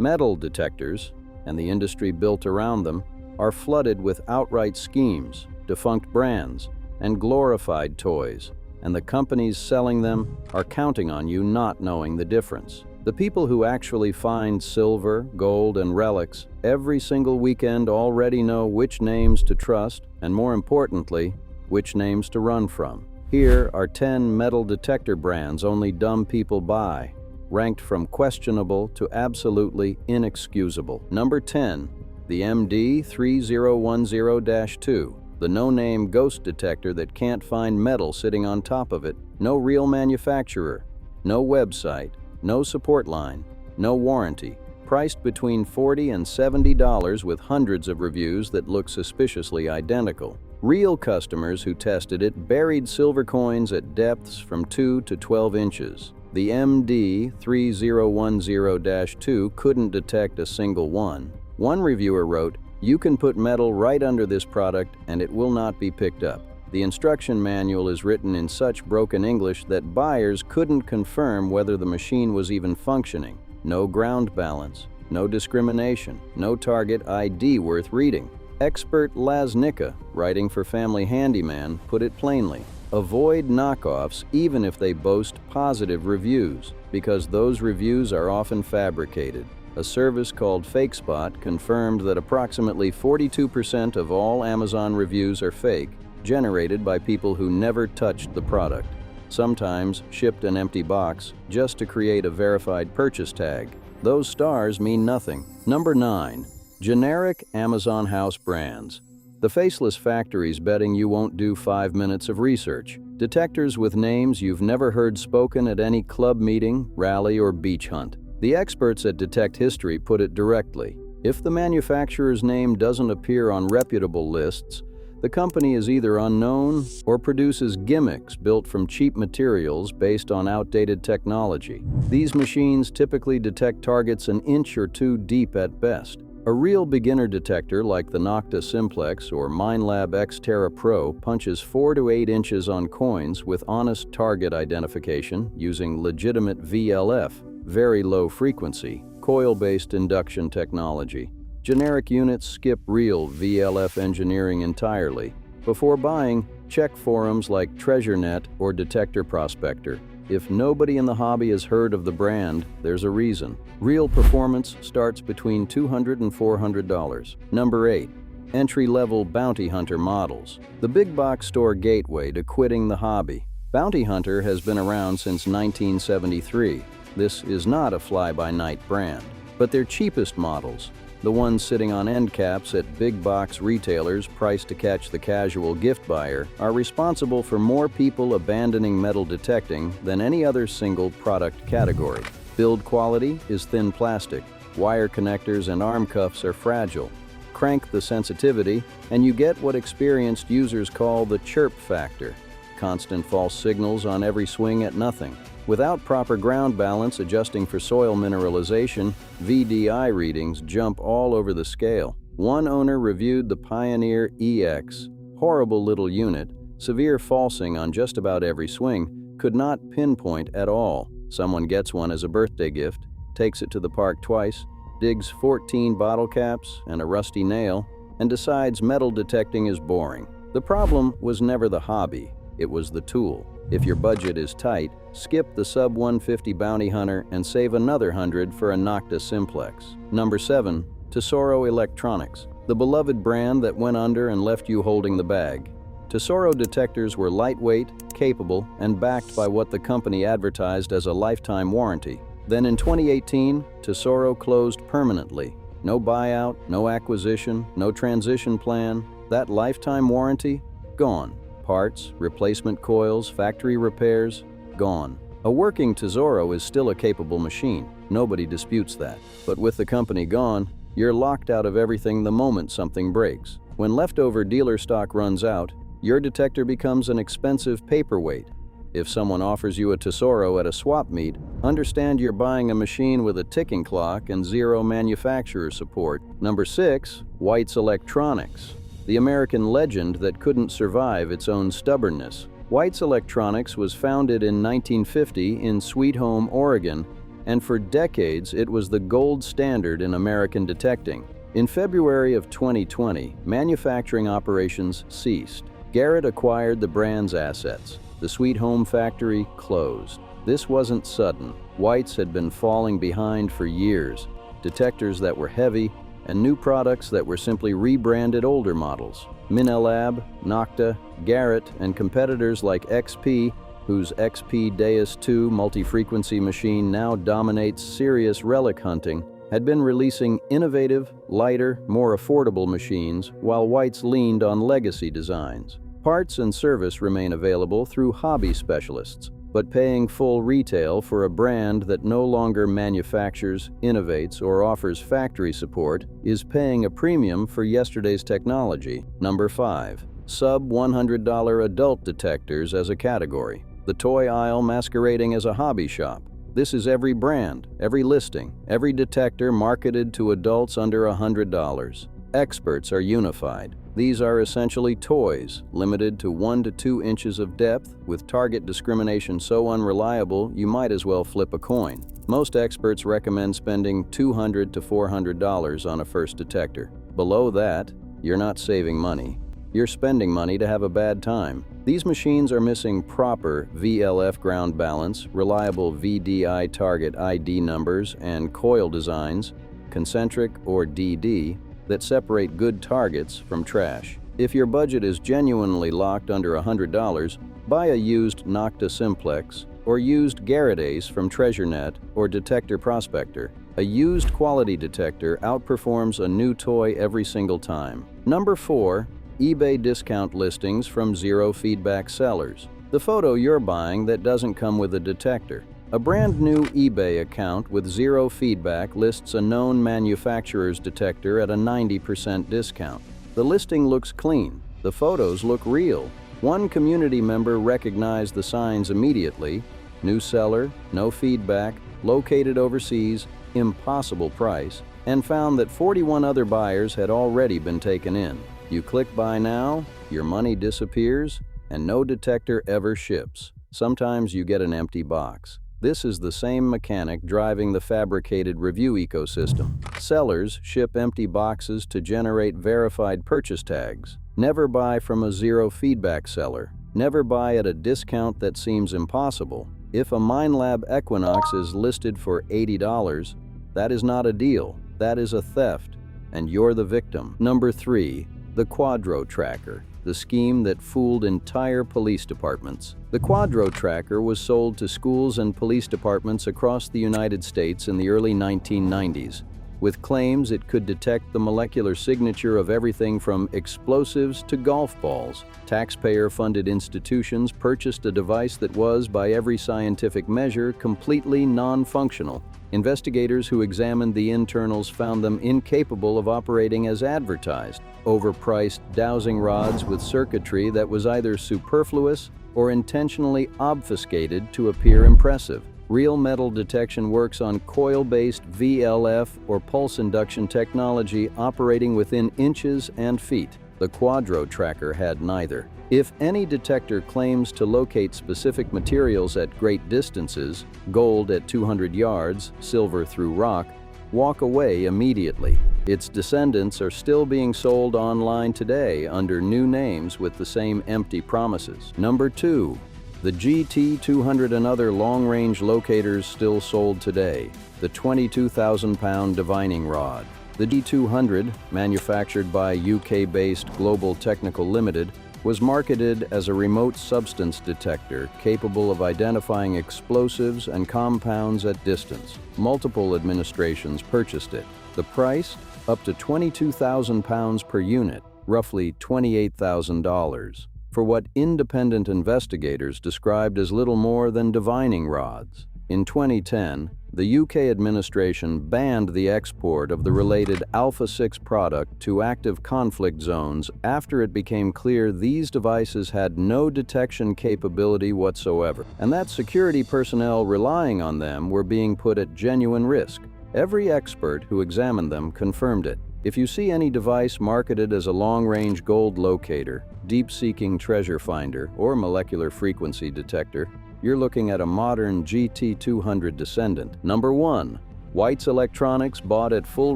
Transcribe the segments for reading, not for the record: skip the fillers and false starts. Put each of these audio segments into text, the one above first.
Metal detectors, and the industry built around them, are flooded with outright schemes, defunct brands, and glorified toys, and the companies selling them are counting on you not knowing the difference. The people who actually find silver, gold, and relics every single weekend already know which names to trust, and more importantly, which names to run from. Here are 10 metal detector brands only dumb people buy, ranked from questionable to absolutely inexcusable. Number 10, the MD3010-2. The no-name ghost detector that can't find metal sitting on top of it. No real manufacturer, no website, no support line, no warranty. Priced between $40 and $70 with hundreds of reviews that look suspiciously identical. Real customers who tested it buried silver coins at depths from 2 to 12 inches. The MD3010-2 couldn't detect a single one. One reviewer wrote, "You can put metal right under this product and it will not be picked up." The instruction manual is written in such broken English that buyers couldn't confirm whether the machine was even functioning. No ground balance, no discrimination, no target ID worth reading. Expert Laznica, writing for Family Handyman, put it plainly. Avoid knockoffs even if they boast positive reviews, because those reviews are often fabricated. A service called FakeSpot confirmed that approximately 42% of all Amazon reviews are fake, generated by people who never touched the product, sometimes shipped an empty box just to create a verified purchase tag. Those stars mean nothing. Number 9. Generic Amazon house brands. The faceless factories betting you won't do 5 minutes of research. Detectors with names you've never heard spoken at any club meeting, rally, or beach hunt. The experts at Detect History put it directly. If the manufacturer's name doesn't appear on reputable lists, the company is either unknown or produces gimmicks built from cheap materials based on outdated technology. These machines typically detect targets an inch or two deep at best. A real beginner detector like the Nocta Simplex or Minelab Xterra Pro punches 4 to 8 inches on coins with honest target identification using legitimate VLF, very low frequency, coil-based induction technology. Generic units skip real VLF engineering entirely. Before buying, check forums like TreasureNet or Detector Prospector. If nobody in the hobby has heard of the brand, there's a reason. Real performance starts between $200 and $400. Number 8. Entry-level bounty hunter models. The big box store gateway to quitting the hobby. Bounty Hunter has been around since 1973. This is not a fly-by-night brand, but their cheapest models, the ones sitting on end caps at big box retailers priced to catch the casual gift buyer, are responsible for more people abandoning metal detecting than any other single product category. Build quality is thin plastic. Wire connectors and arm cuffs are fragile. Crank the sensitivity, and you get what experienced users call the chirp factor. Constant false signals on every swing at nothing. Without proper ground balance adjusting for soil mineralization, VDI readings jump all over the scale. One owner reviewed the Pioneer EX. Horrible little unit, severe falsing on just about every swing, could not pinpoint at all. Someone gets one as a birthday gift, takes it to the park twice, digs 14 bottle caps and a rusty nail, and decides metal detecting is boring. The problem was never the hobby, it was the tool. If your budget is tight, skip the sub-150 Bounty Hunter and save another $100 for a Nocta Simplex. Number 7. Tossorro Electronics. The beloved brand that went under and left you holding the bag. Tossorro detectors were lightweight, capable, and backed by what the company advertised as a lifetime warranty. Then in 2018, Tossorro closed permanently. No buyout, no acquisition, no transition plan. That lifetime warranty? Gone. Parts, replacement coils, factory repairs, gone. A working Tossorro is still a capable machine. Nobody disputes that. But with the company gone, you're locked out of everything the moment something breaks. When leftover dealer stock runs out, your detector becomes an expensive paperweight. If someone offers you a Tossorro at a swap meet, understand you're buying a machine with a ticking clock and zero manufacturer support. Number 6. White's Electronics. The American legend that couldn't survive its own stubbornness. White's Electronics was founded in 1950 in Sweet Home, Oregon, and for decades it was the gold standard in American detecting. In February of 2020, manufacturing operations ceased. Garrett acquired the brand's assets. The Sweet Home factory closed. This wasn't sudden. Whites had been falling behind for years. Detectors that were heavy, and new products that were simply rebranded older models. Minelab, Nocta, Garrett, and competitors like XP, whose XP Deus 2 multi-frequency machine now dominates serious relic hunting, had been releasing innovative, lighter, more affordable machines while Whites leaned on legacy designs. Parts and service remain available through hobby specialists, but paying full retail for a brand that no longer manufactures, innovates, or offers factory support is paying a premium for yesterday's technology. Number 5. Sub-$100 adult detectors as a category. The toy aisle masquerading as a hobby shop. This is every brand, every listing, every detector marketed to adults under $100. Experts are unified. These are essentially toys, limited to 1 to 2 inches of depth, with target discrimination so unreliable you might as well flip a coin. Most experts recommend spending $200 to $400 on a first detector. Below that, you're not saving money. You're spending money to have a bad time. These machines are missing proper VLF ground balance, reliable VDI target ID numbers, and coil designs, concentric or DD, that separate good targets from trash. If your budget is genuinely locked under $100, buy a used Nocta Simplex or used Garrett Ace from TreasureNet or Detector Prospector. A used quality detector outperforms a new toy every single time. Number 4. eBay discount listings from zero feedback sellers. The photo you're buying that doesn't come with a detector. A brand new eBay account with zero feedback lists a known manufacturer's detector at a 90% discount. The listing looks clean. The photos look real. One community member recognized the signs immediately: new seller, no feedback, located overseas, impossible price, and found that 41 other buyers had already been taken in. You click buy now, your money disappears, and no detector ever ships. Sometimes you get an empty box. This is the same mechanic driving the fabricated review ecosystem. Sellers ship empty boxes to generate verified purchase tags. Never buy from a zero feedback seller. Never buy at a discount that seems impossible. If a Minelab Equinox is listed for $80, that is not a deal. That is a theft, and you're the victim. Number 3. The Quadro Tracker, the scheme that fooled entire police departments. The Quadro Tracker was sold to schools and police departments across the United States in the early 1990s, with claims it could detect the molecular signature of everything from explosives to golf balls. Taxpayer-funded institutions purchased a device that was, by every scientific measure, completely non-functional. Investigators who examined the internals found them incapable of operating as advertised. Overpriced dowsing rods with circuitry that was either superfluous or intentionally obfuscated to appear impressive. Real metal detection works on coil-based VLF or pulse induction technology operating within inches and feet. The Quadro Tracker had neither. If any detector claims to locate specific materials at great distances, gold at 200 yards, silver through rock, walk away immediately. Its descendants are still being sold online today under new names with the same empty promises. Number 2. The GT200 and other long-range locators still sold today. The 22,000-pound divining rod. The G200, manufactured by UK-based Global Technical Limited, was marketed as a remote substance detector capable of identifying explosives and compounds at distance. Multiple administrations purchased it. The price? Up to 22,000 pounds per unit, roughly $28,000, for what independent investigators described as little more than divining rods. In 2010, the UK administration banned the export of the related Alpha 6 product to active conflict zones after it became clear these devices had no detection capability whatsoever, and that security personnel relying on them were being put at genuine risk. Every expert who examined them confirmed it. If you see any device marketed as a long-range gold locator, deep-seeking treasure finder, or molecular frequency detector, you're looking at a modern GT200 descendant. Number 1. White's Electronics bought at full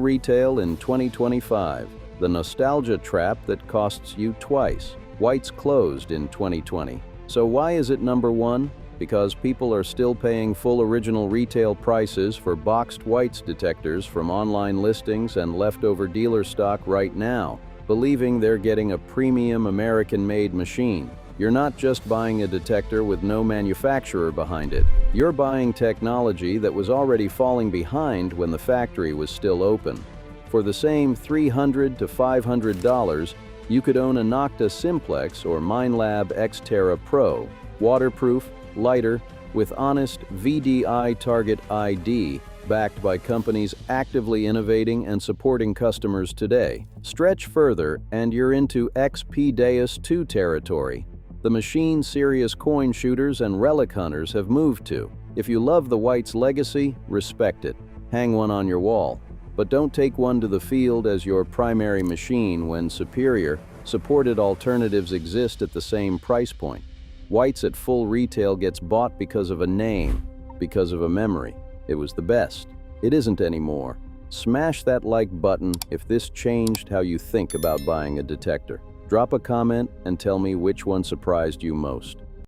retail in 2025. The nostalgia trap that costs you twice. White's closed in 2020. So why is it number 1? Because people are still paying full original retail prices for boxed White's detectors from online listings and leftover dealer stock right now, believing they're getting a premium American-made machine. You're not just buying a detector with no manufacturer behind it. You're buying technology that was already falling behind when the factory was still open. For the same $300 to $500, you could own a Nocta Simplex or Minelab Xterra Pro, waterproof, lighter, with honest VDI Target ID, backed by companies actively innovating and supporting customers today. Stretch further and you're into XP Deus 2 territory. The machine serious coin shooters and relic hunters have moved to. If you love the White's legacy, respect it. Hang one on your wall. But don't take one to the field as your primary machine when superior, supported alternatives exist at the same price point. White's at full retail gets bought because of a name, because of a memory. It was the best. It isn't anymore. Smash that like button if this changed how you think about buying a detector. Drop a comment and tell me which one surprised you most.